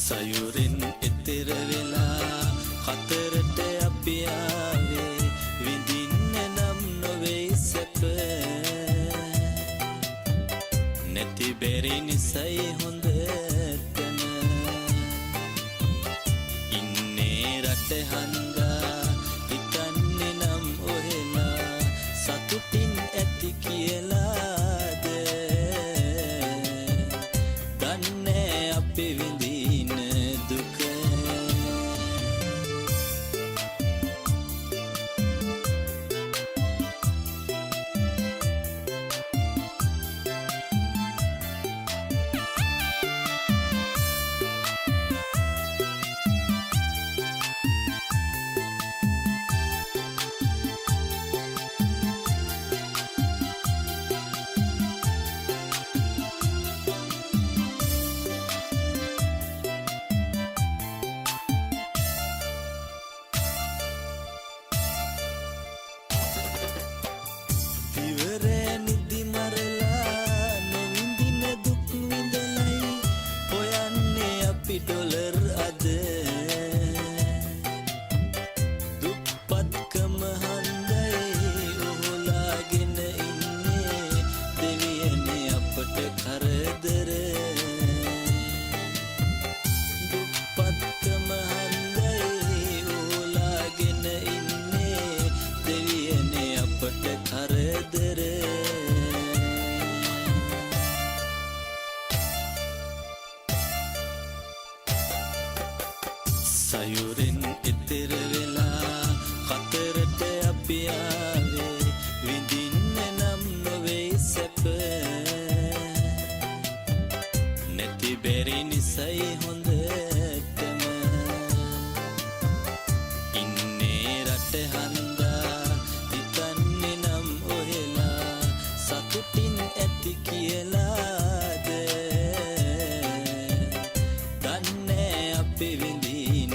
සයුරෙන් එතෙර වෙලා හතරට අපි ආවේ විඳින්න නම් නොවේ සැප නැති බැරි නිසයි හොඳටම ඉන්නේ රට හන්දා හිතන්නේ නම් ඔහෙලා සතුටින් ඇති කියලාද දන්නේ අපි විඳින දුක නිදි මරලා නොවිඳින දුක් විඳලයි හොයන්නේ අපි ඩොලර් අද දුප්පත්කම හන්දයි ඔහොලාගෙන ඉන්නේ දෙවියනේ අපට කරදර දුප්පත්කම හන්දයි ඔහොලාගෙන ඉන්නේ දෙවියනේ අපට කරදර සයුරෙන් එතෙර වෙලා හතරට අපි ආවේ විඳින්න නම් නොවේ සැප නැති බැරි නිසයි හොඳටම ඉන්නේ රට හන්දා හිතන්නේ නම් ඔහෙලා සතුටින් ඇති කියලාද දන්නේ අපි විඳින